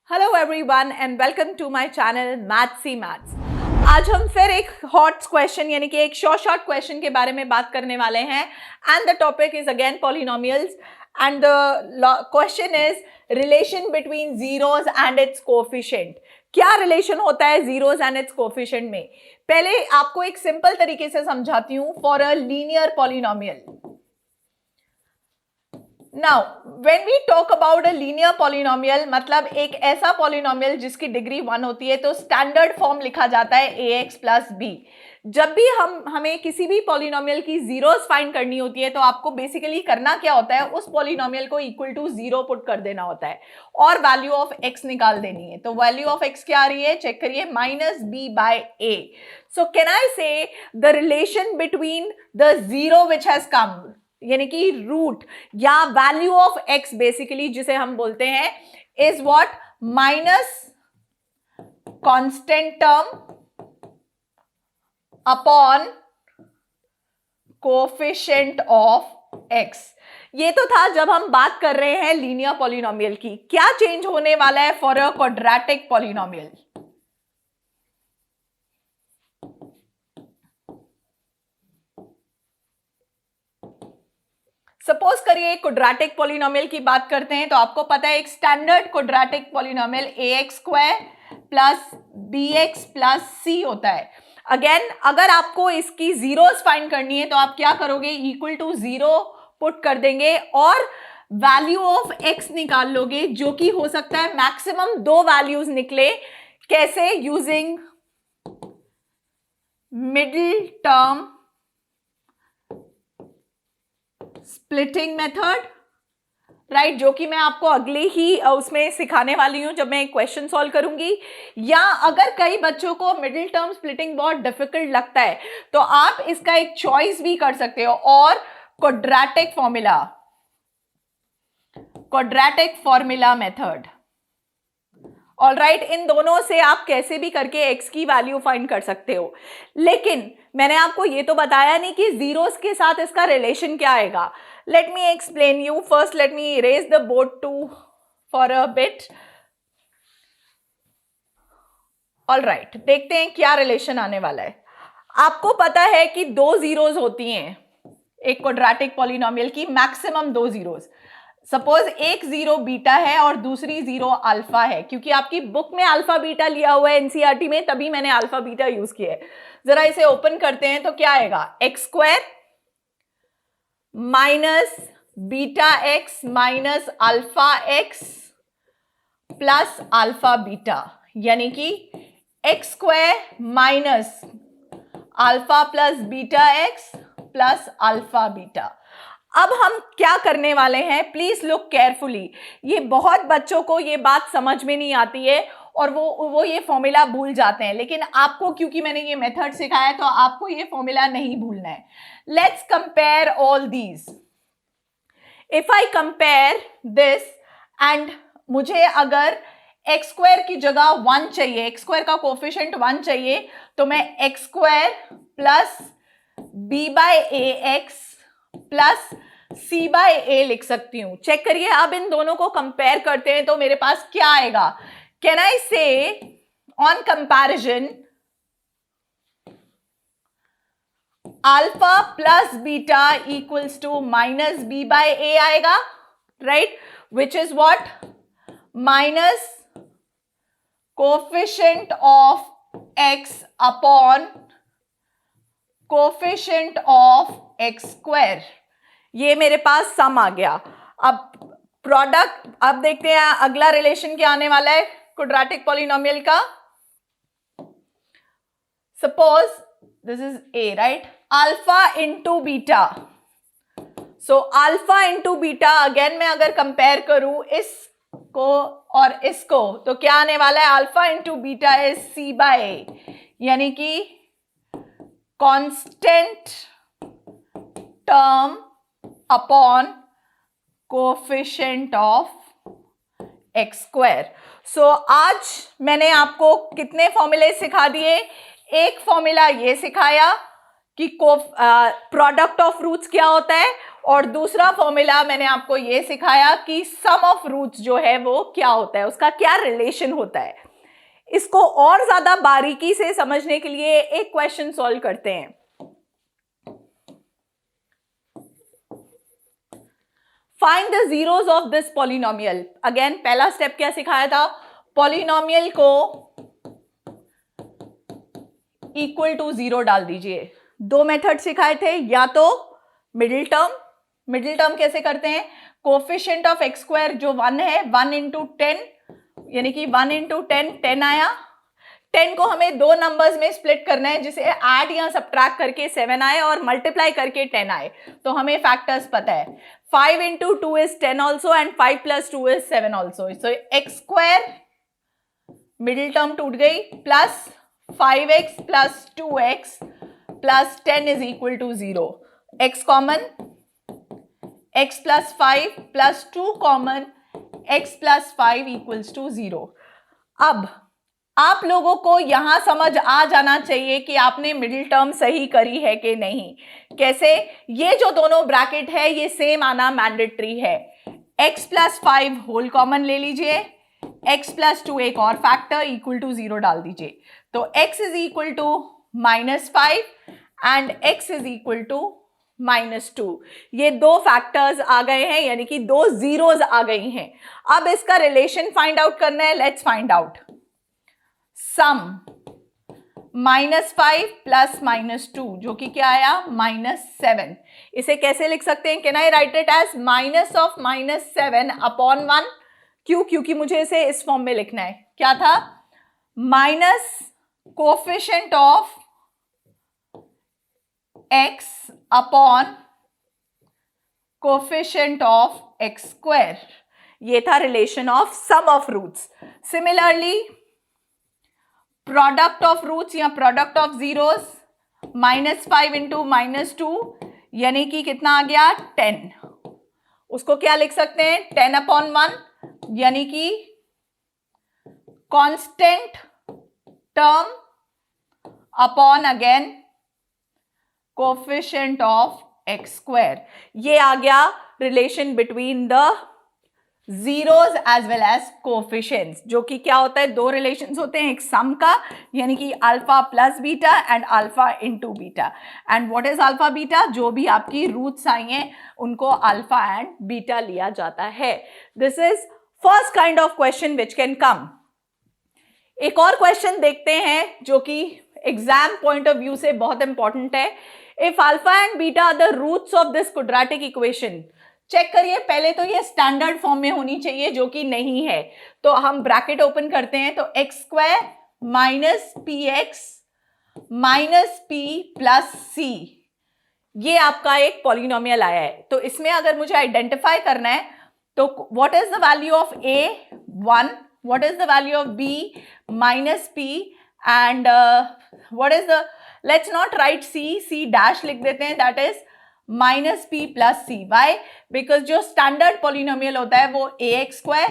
Hello everyone and welcome to my channel Mathsy Maths. आज हम फिर एक हॉट क्वेश्चन यानी कि एक शॉर्ट क्वेश्चन के बारे में बात करने वाले हैं and the topic is again polynomials and the question is relation between zeros and it's coefficient. क्या रिलेशन होता है जीरोस एंड इट्स कोएफिशिएंट में? पहले आपको एक सिंपल तरीके से समझाती हूं for a linear polynomial. Now, when we talk about a linear polynomial, मतलब एक ऐसा पॉलिनोमियल जिसकी डिग्री 1 होती है, तो स्टैंडर्ड फॉर्म लिखा जाता है ax प्लस बी। जब भी हमें किसी भी पॉलिनोमियल की जीरोस फाइंड करनी होती है तो आपको बेसिकली करना क्या होता है, उस पॉलिनोमियल को इक्वल टू 0 पुट कर देना होता है और वैल्यू ऑफ x निकाल देनी है। तो वैल्यू ऑफ x क्या आ रही है, चेक करिए, minus B by A. So can I say the relation between the zero which has come, यानी कि रूट या वैल्यू ऑफ x बेसिकली जिसे हम बोलते हैं is what, minus constant term upon coefficient of x। ये तो था जब हम बात कर रहे हैं लीनियर पॉलिनोमियल की। क्या चेंज होने वाला है for a quadratic polynomial? Suppose करिए क्वाड्रेटिक पॉलिनोमियल की बात करते हैं, तो आपको पता है एक standard quadratic polynomial ax square plus bx plus c होता है। अगेन अगर आपको इसकी जीरोस फाइंड करनी है तो आप क्या करोगे, इक्वल टू 0 पुट कर देंगे और वैल्यू ऑफ x निकाल लोगे, जो कि हो सकता है मैक्सिमम 2 वैल्यूज निकले। कैसे? Using middle term splitting method, right, जो कि मैं आपको अगले ही उसमें सिखाने वाली हूं जब मैं एक क्वेश्चन सॉल्व करूंगी। या अगर कई बच्चों को मिडिल टर्म स्प्लिटिंग बहुत डिफिकल्ट लगता है तो आप इसका एक चॉइस भी कर सकते हो, और क्वाड्रेटिक फॉर्मूला मेथड। ऑलराइट, इन दोनों से आप कैसे भी करके x की वैल्यू फाइंड कर सकते हो। लेकिन मैंने आपको ये तो बताया नहीं कि जीरोस के साथ इसका रिलेशन क्या आएगा। Let me explain you. First let me erase the board to for a bit. Alright, देखते हैं क्या रिलेशन आने वाला है। आपको पता है कि 2 जीरोस होती हैं एक क्वाड्रेटिक पॉलिनोमियल की, मैक्सिमम 2 जीरोस। सपोज एक जीरो बीटा है और दूसरी जीरो अल्फा है, क्योंकि आपकी बुक में अल्फा बीटा लिया हुआ है एनसीईआरटी में, तभी मैंने अल्फा बीटा यूज किया है। जरा इसे ओपन करते हैं तो क्या आएगा, x square minus beta x minus alpha x plus alpha beta, यानी कि x square minus alpha plus beta x plus alpha beta. अब हम क्या करने वाले हैं, प्लीज लुक केयरफुली। ये बहुत बच्चों को ये बात समझ में नहीं आती है और वो ये फॉर्मूला भूल जाते हैं, लेकिन आपको क्योंकि मैंने ये मेथड सिखाया है तो आपको ये फॉर्मूला नहीं भूलना है। Let's compare all these. If I compare this and मुझे अगर एक्स स्क्वायर की जगह 1 चाहिए, एक्स स्क्वायर का कोएफिशिएंट 1 चाहिए, तो मैं X square plus B by A X plus C by A लिख सकती हूं। चेक करिए, अब इन दोनों को कंपेयर करते हैं तो मेरे पास क्या आएगा। Can I say on comparison alpha plus beta equals to minus B by A आएगा, right, which is what, minus coefficient of X upon coefficient of x square. ये मेरे पास सम आ गया। अब प्रोडक्ट, अब देखते हैं अगला रिलेशन क्या आने वाला है क्वाड्रेटिक पॉलिनोमियल का। Suppose this is a, right, alpha into beta. So alpha into beta, again मैं अगर कंपेयर करूं इसको और इसको तो क्या आने वाला है, alpha into beta is C by A, यानी कि constant term upon coefficient of x square. So आज मैंने आपको कितने फॉर्मूले सिखा दिए। एक फॉर्मूला ये सिखाया कि प्रोडक्ट ऑफ रूट्स क्या होता है, और दूसरा फॉर्मूला मैंने आपको ये सिखाया कि सम ऑफ रूट्स जो है वो क्या होता है, उसका क्या रिलेशन होता है। इसको और ज्यादा बारीकी से समझने के लिए एक क्वेश्चन सॉल्व करते हैं। Find the zeros of this polynomial. Again पहला स्टेप क्या सिखाया था, पॉलिनोमियल को इक्वल टू जीरो डाल दीजिए। दो मेथड सिखाए थे, या तो मिडिल टर्म कैसे करते हैं, कोफिशिएंट ऑफ एक्स स्क्वायर जो 1 है 1 इंटू 10, यानी कि 1 इंटू 10 10 आया। 10 को हमें दो नंबर्स में स्प्लिट करना है, जिसे ऐड या सब्ट्रैक्ट करके 7 आए और मल्टीप्लाई करके 10 आए, तो हमें फैक्टर्स पता है। 5 into 2 is 10 also and 5 plus 2 is 7 also. So x square middle term टूट गई, plus 5x plus 2x plus 10 is equal to 0। x common, x plus 5 plus 2 common, x plus 5 equals to 0। अब आप लोगों को यहां समझ आ जाना चाहिए कि आपने मिडिल टर्म सही करी है कि नहीं। कैसे, ये जो दोनों ब्रैकेट है ये सेम आना मैंडेटरी है। x प्लस 5 होल कॉमन ले लीजिए, x प्लस 2 एक और फैक्टर इक्वल टू 0 डाल दीजिए, तो x is equal to -5 and x is equal to -2। ये दो फैक्टर्स आ गए हैं, यानी कि दो जीरोस आ गई हैं। अब इसका रिलेशन फाइंड आउट करना है, let's find out. Sum -5 plus -2 जो कि क्या आया -7, इसे कैसे लिख सकते हैं, can I write it as minus of -7 upon 1। क्यों, क्योंकि मुझे इसे इस फॉर्म में लिखना है। क्या था, minus coefficient of x upon coefficient of x square. ये था relation of sum of roots. Similarly product of roots या प्रोडक्ट ऑफ जीरोस, -5 इंटू -2 यानी कि कितना आ गया 10। उसको क्या लिख सकते हैं, 10 अपॉन 1 यानी कि constant term upon again coefficient of x square. ये आ गया relation between the zeros as well as coefficients, जो कि क्या होता है, दो रिलेशंस होते हैं, एक सम का यानी कि alpha plus beta and alpha into beta. And what is alpha beta, जो भी आपकी रूट्स आई हैं उनको अल्फा एंड बीटा लिया जाता है। This is first kind of question which can come. एक और क्वेश्चन देखते हैं जो कि एग्जाम पॉइंट ऑफ व्यू से बहुत इंपॉर्टेंट है। If alpha and beta are the roots of this quadratic equation, check करिए, पहले तो ये स्टैंडर्ड फॉर्म में होनी चाहिए जो कि नहीं है, तो हम ब्रैकेट ओपन करते हैं, तो X square minus P X minus P plus C, ये आपका एक पॉलिनोमियल आया है। तो इसमें अगर मुझे आइडेंटिफाई करना है तो what is the value of A 1, what is the value of B minus P and what is the, let's not write C, C dash लिख देते हैं, that is minus P plus C. Why, because जो standard polynomial होता है वो A X square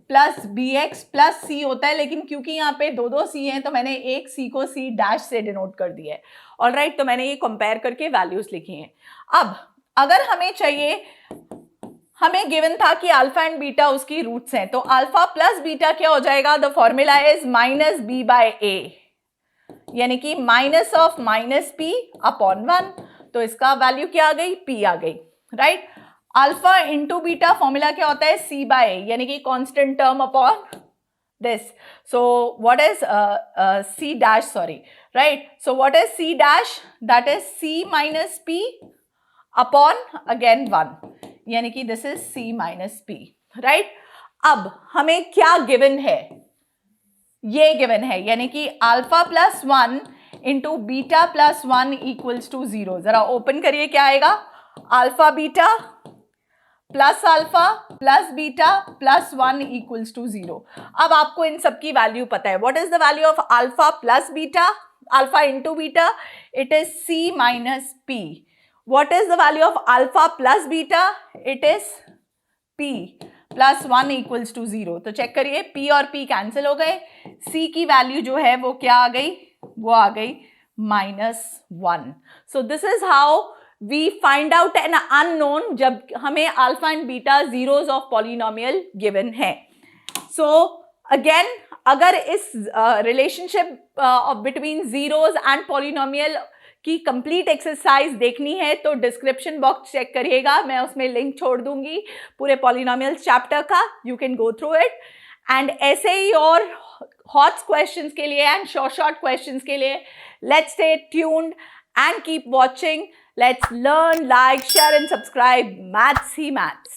plus B X plus C होता है, लेकिन क्योंकि यहाँ पे दो दो सी हैं तो मैंने एक सी को सी डैश से डिनोट कर दिया है। ऑलराइट, तो मैंने ये कंपेयर करके वैल्यूज लिखी हैं। अब अगर हमें चाहिए, हमें गिवन था कि अल्फा एंड बीटा उसकी रूट्स हैं, तो अल्फा प्लस बीटा क्या हो जाएगा, the formula is minus B by A, यानी कि minus of minus P upon 1, तो इसका वैल्यू क्या आ गई, पी आ गई, right. Alpha into beta formula क्या होता है, सी बाय ए, यानी कि constant term upon this. So what is C dash, sorry, right. So what is C dash, that is C minus P upon again 1, यानी कि this is C minus P, right. अब हमें क्या given है, ये given है, यानी कि alpha plus 1 into beta plus 1 equals to 0। जरा ओपन करिए, क्या आएगा, alpha beta plus alpha plus beta plus 1 equals to 0। अब आपको इन सब की वैल्यू पता है। What is the value of alpha plus beta, alpha into beta, it is C minus P. What is the value of alpha plus beta, it is P plus 1 equals to 0। तो check करिए, p और p cancel हो गए, c की value जो है वो क्या आ गई, वो आ गई -1। So this is how we find out an unknown जब हमें alpha and beta zeros of polynomial given है. सो अगेन, अगर इस relationship between zeros and polynomial की कंप्लीट एक्सरसाइज देखनी है तो डिस्क्रिप्शन बॉक्स चेक करिएगा, मैं उसमें लिंक छोड़ दूंगी पूरे पॉलिनोमियल चैप्टर का. You can go through it. And ऐसे ही और हॉट क्वेश्चंस के लिए एंड शॉर्ट क्वेश्चंस के लिए let's stay tuned and keep watching. Let's learn, like, share and subscribe. Maths he Maths.